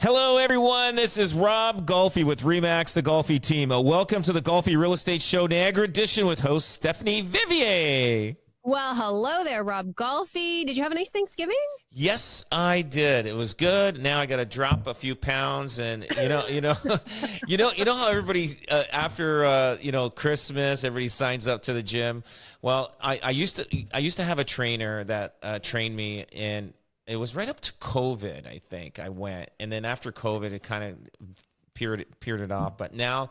Hello, everyone. This is Rob Golfi with REMAX, the Golfi Team. Welcome to the Golfi Real Estate Show Niagara edition with host Stephanie Vivier. Well, hello there, Rob Golfi. Did you have a nice Thanksgiving? Yes, I did. It was good. Now I got to drop a few pounds, and you know how everybody after Christmas, everybody signs up to the gym. Well, I used to have a trainer that trained me in. It was right up to COVID, I think I went. And then after COVID, it kind of peered it off. But now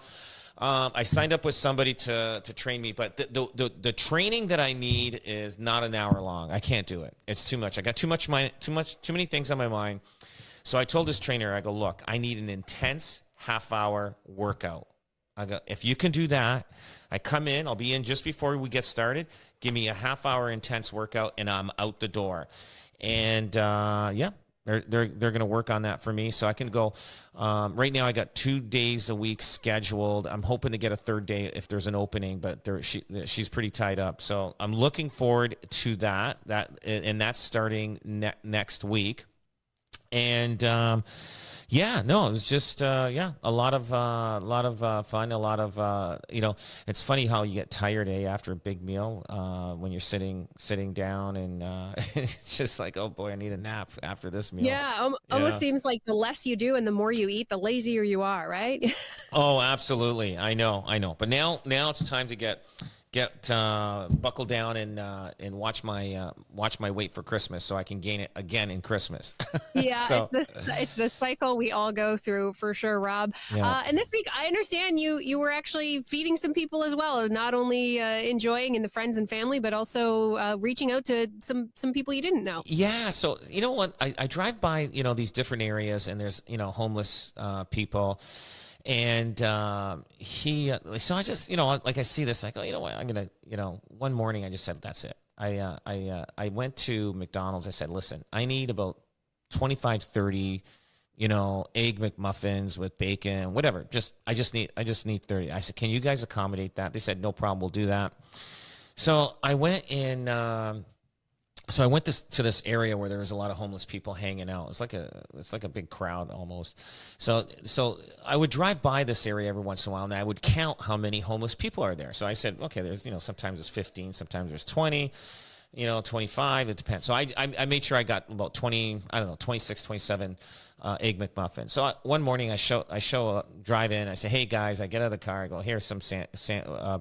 I signed up with somebody to train me. But the training that I need is not an hour long. I can't do it. It's too much. I got too many things on my mind. So I told this trainer, I go, look, I need an intense half-hour workout. I go, if you can do that, I come in, I'll be in just before we get started. Give me a half-hour intense workout, and I'm out the door. And they're going to work on that for me, so I can go. Right now, I got 2 days a week scheduled. I'm hoping to get a third day if there's an opening, but she's pretty tied up. So I'm looking forward to that. And that's starting next week. And it was just a lot of fun. A lot of it's funny how you get tired after a big meal when you're sitting down, and it's just like, oh boy, I need a nap after this meal. Yeah, almost seems like the less you do and the more you eat, the lazier you are, right? Oh, absolutely. I know. But now it's time to get buckle down and watch my weight for Christmas, so I can gain it again in Christmas. Yeah, so, it's the cycle we all go through for sure, Rob. Yeah. And this week, I understand you were actually feeding some people as well, not only enjoying in the friends and family, but also reaching out to some people you didn't know. Yeah. So you know what? I drive by these different areas, and there's homeless people. And so I just, like I see this, like, oh, you know what, I'm going to, one morning I just said, that's it. I went to McDonald's. I said, listen, I need about 25, 30, egg McMuffins with bacon, whatever. I just need 30. I said, can you guys accommodate that? They said, no problem. We'll do that. So I went in, So I went to this area where there was a lot of homeless people hanging out. It's like a big crowd almost. So I would drive by this area every once in a while, and I would count how many homeless people are there. So I said, okay, there's sometimes it's 15, sometimes there's 20, 25. It depends. So I made sure I got about 20, 26, 27 egg McMuffins. So one morning I show up, drive in. I say, hey guys, I get out of the car. I go, here's some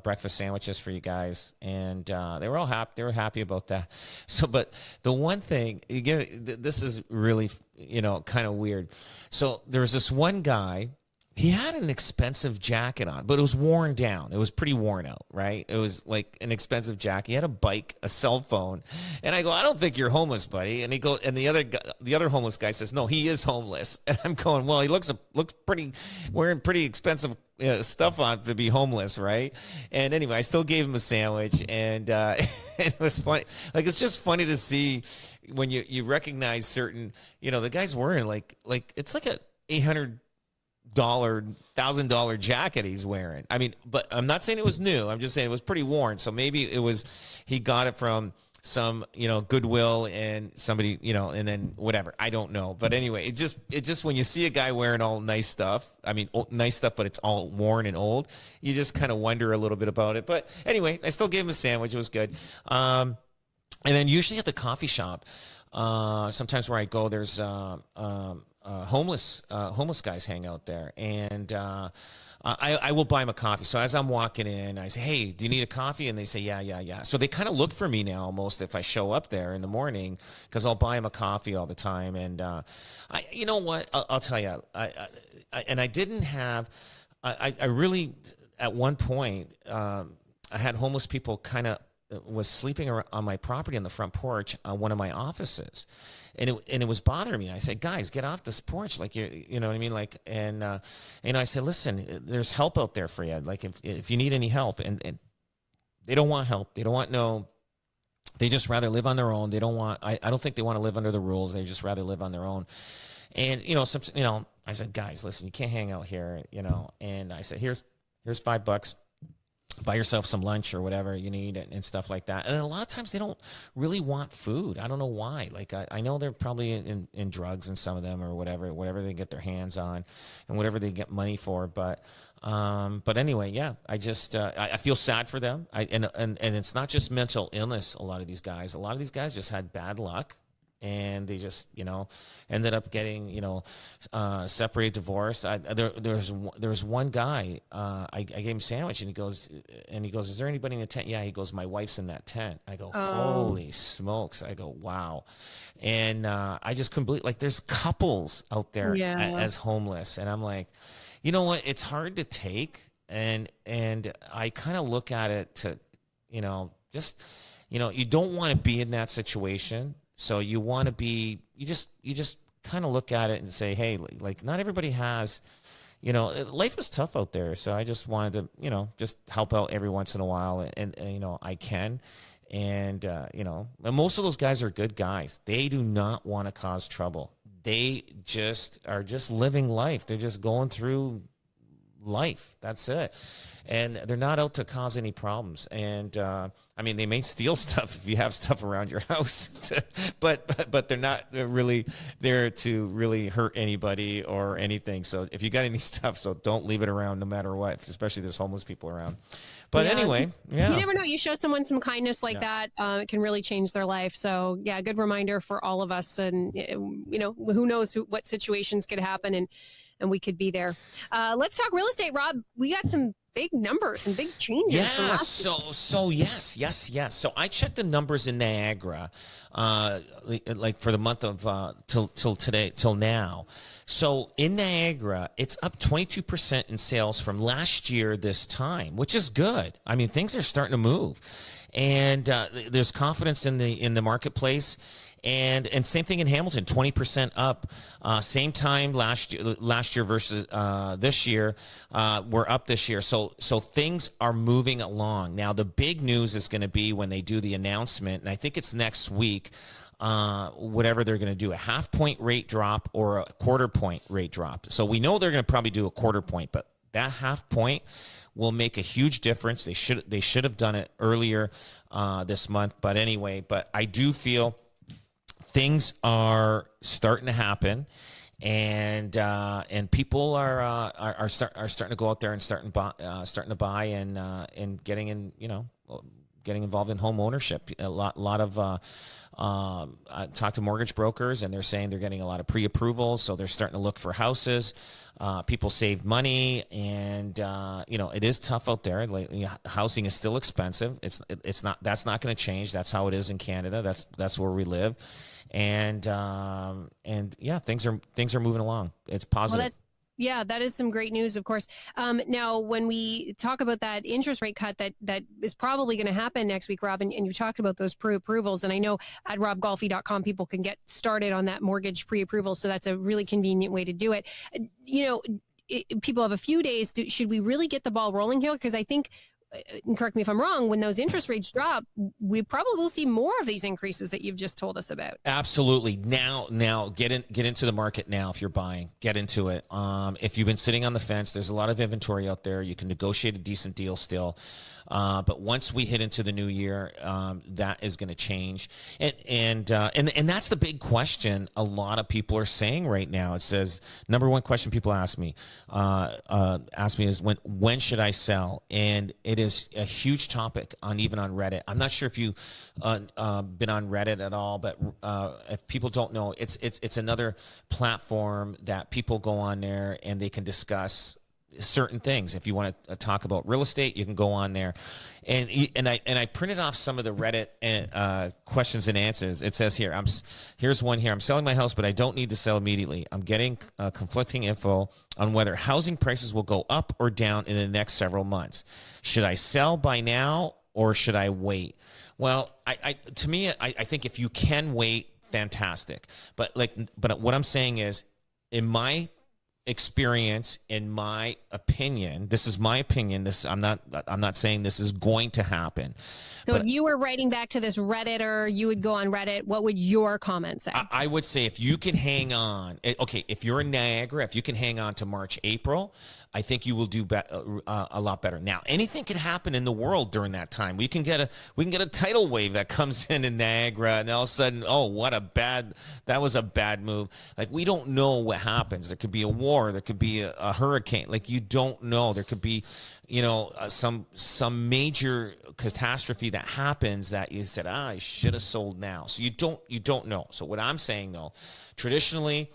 breakfast sandwiches for you guys, and they were all happy. They were happy about that. So, but the one thing this is really kind of weird. So there was this one guy. He had an expensive jacket on, but it was worn down. It was pretty worn out, right? It was like an expensive jacket. He had a bike, a cell phone. And I go, I don't think you're homeless, buddy. And the other homeless guy says, no, he is homeless. And I'm going, well, he looks pretty, wearing pretty expensive stuff on to be homeless, right? And anyway, I still gave him a sandwich, and it was funny. Like, it's just funny to see when you recognize certain, the guy's wearing like it's like a $1,000 jacket he's wearing. I mean, but I'm not saying it was new. I'm just saying it was pretty worn. So maybe he got it from some, Goodwill, and somebody, and then whatever. I don't know. But anyway, it just when you see a guy wearing all nice stuff, I mean, nice stuff, but it's all worn and old, you just kind of wonder a little bit about it. But anyway, I still gave him a sandwich. It was good. And then usually at the coffee shop, sometimes where I go, there's, homeless guys hang out there, and I will buy them a coffee. So as I'm walking in, I say, hey, do you need a coffee? And they say, yeah. So they kind of look for me now almost if I show up there in the morning, because I'll buy them a coffee all the time. And you know what? I'll tell you, I didn't have, I really, at one point, I had homeless people kind of was sleeping on my property on the front porch on one of my offices, and it was bothering me. I said, guys, get off this porch, like you know what I mean, like, and I said, listen, there's help out there for you, like if you need any help, and they don't want help, they don't want they just rather live on their own. They don't want, I don't think they want to live under the rules. They just rather live on their own. And I said, guys, listen, you can't hang out here, and I said, here's $5. buy yourself some lunch or whatever you need and stuff like that. And a lot of times they don't really want food. I don't know why. Like I know they're probably in drugs and some of them or whatever they get their hands on and whatever they get money for. But anyway, yeah, I just, I feel sad for them. And it's not just mental illness. A lot of these guys just had bad luck. And they just, ended up getting, separated, divorced. There was one guy, I gave him a sandwich and he goes, is there anybody in the tent? Yeah. He goes, my wife's in that tent. I go, holy smokes. I go, wow. And, I just couldn't believe, like, there's couples out there as homeless. And I'm like, you know what? It's hard to take. And I kind of look at it to, you don't want to be in that situation. So you want to be, you just kind of look at it and say, hey, like not everybody has, life is tough out there. So I just wanted to, just help out every once in a while. And I can. And, and most of those guys are good guys. They do not want to cause trouble. They just are just living life. They're just going through life. That's it. And they're not out to cause any problems. And they may steal stuff if you have stuff around your house, but they're not really there to really hurt anybody or anything. So if you got any stuff, so don't leave it around no matter what, especially there's homeless people around. But anyway, yeah. You never know. You show someone some kindness like that, it can really change their life. So yeah, good reminder for all of us. And who knows what situations could happen and we could be there. Let's talk real estate, Rob. We got some big numbers and big changes. Yeah, so yes. So I checked the numbers in Niagara, like for the month of till now. So in Niagara, it's up 22% in sales from last year this time, which is good. I mean, things are starting to move, and there's confidence in the marketplace. And same thing in Hamilton, 20% up. Same time last year versus this year, we're up this year. So things are moving along. Now the big news is going to be when they do the announcement, and I think it's next week. Whatever they're going to do, a 0.5 point rate drop or a 1/4 point rate drop. So we know they're going to probably do a 1/4 point, but that 0.5 point will make a huge difference. They should have done it earlier this month. But anyway, I do feel things are starting to happen, and people are starting to go out there and starting to buy and getting in, getting involved in home ownership. A lot of I talked to mortgage brokers, and they're saying they're getting a lot of pre-approvals, so they're starting to look for houses. People save money, and it is tough out there. Lately, housing is still expensive. That's not going to change. That's how it is in Canada. That's where we live, and yeah, things are moving along. It's positive. Well, yeah, that is some great news, of course. Now, when we talk about that interest rate cut that is probably going to happen next week, Rob, and you talked about those pre-approvals, and I know at robgolfi.com people can get started on that mortgage pre-approval, so that's a really convenient way to do it. People have a few days. Should we really get the ball rolling here? Because I think, and correct me if I'm wrong, when those interest rates drop, we probably will see more of these increases that you've just told us about. Absolutely. Now get into the market now. If you're buying, get into it. If you've been sitting on the fence, there's a lot of inventory out there. You can negotiate a decent deal still. But once we hit into the new year, that is going to change. And that's the big question a lot of people are saying right now. It says, number one question people ask me is when should I sell? And it is a huge topic even on Reddit. I'm not sure if you've been on Reddit at all, but if people don't know, it's another platform that people go on there and they can discuss certain things. If you want to talk about real estate, you can go on there. And I printed off some of the Reddit questions and answers. It says here, here's one here. I'm selling my house, but I don't need to sell immediately. I'm getting conflicting info on whether housing prices will go up or down in the next several months. Should I sell by now or should I wait? Well, to me, I think if you can wait, fantastic. But what I'm saying is, in my experience, in my opinion, this is my opinion. I'm not saying this is going to happen. So if you were writing back to this Redditor, you would go on Reddit. What would your comment say? I would say if you can hang on, okay, if you're in Niagara, if you can hang on to March, April, I think you will do a lot better. Now, anything can happen in the world during that time. We can get a tidal wave that comes in Niagara, and all of a sudden, oh, that was a bad move. Like, we don't know what happens. There could be a war. There could be a hurricane. Like, you don't know. There could be, some major catastrophe that happens that you said, I should have sold now. So you don't know. So what I'm saying, though, traditionally,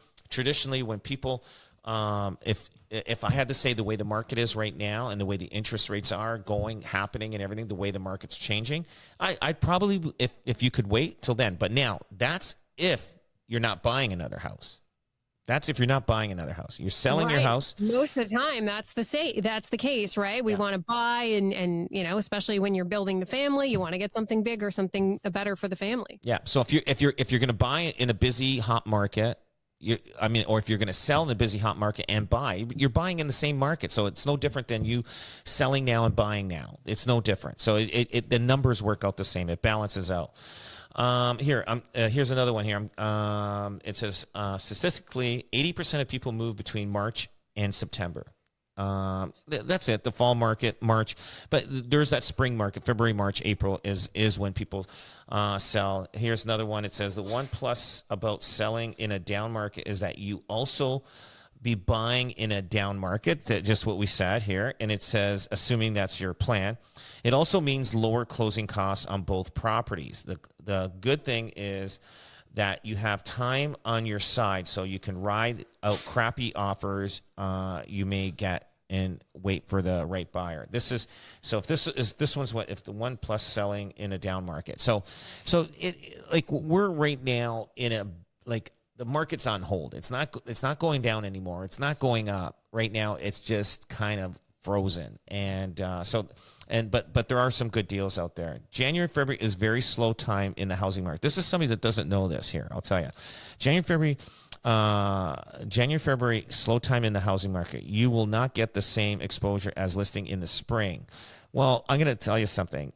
when people, if I had to say the way the market is right now and the way the interest rates are happening and everything, the way the market's changing, I'd probably, if you could wait till then. But now, that's if you're not buying another house. That's if you're not buying another house. You're selling your house. Most of the time, that's the case, right? We want to buy, and especially when you're building the family, you want to get something bigger, something better for the family. Yeah. So if you're going to buy in a busy, hot market, or if you're going to sell in a busy, hot market and buy, you're buying in the same market. So it's no different than you selling now and buying now. It's no different. So the numbers work out the same. It balances out. Here's another one here. It says statistically, 80% of people move between March and September. That's it. The fall market, March, but there's that spring market. February, March, April is when people sell. Here's another one. It says the one plus about selling in a down market is that you also be buying in a down market, just what we said here. And it says, assuming that's your plan, it also means lower closing costs on both properties. The good thing is that you have time on your side, so you can ride out crappy offers you may get and wait for the right buyer. If the one plus selling in a down market. So we're right now in the market's on hold. It's not going down anymore. It's not going up right now. It's just kind of frozen. But there are some good deals out there. January, February is very slow time in the housing market. This is somebody that doesn't know this here. I'll tell you. January, February, slow time in the housing market. You will not get the same exposure as listing in the spring. Well, I'm going to tell you something.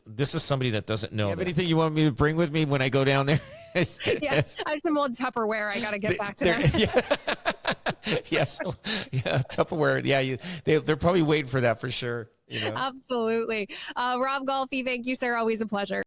This is somebody that doesn't know. You have anything you want me to bring with me when I go down there? Yes, I have some old Tupperware. I got to get back to that. Yes, Tupperware. Yeah, they're probably waiting for that for sure. Absolutely. Rob Golfi, thank you, sir. Always a pleasure.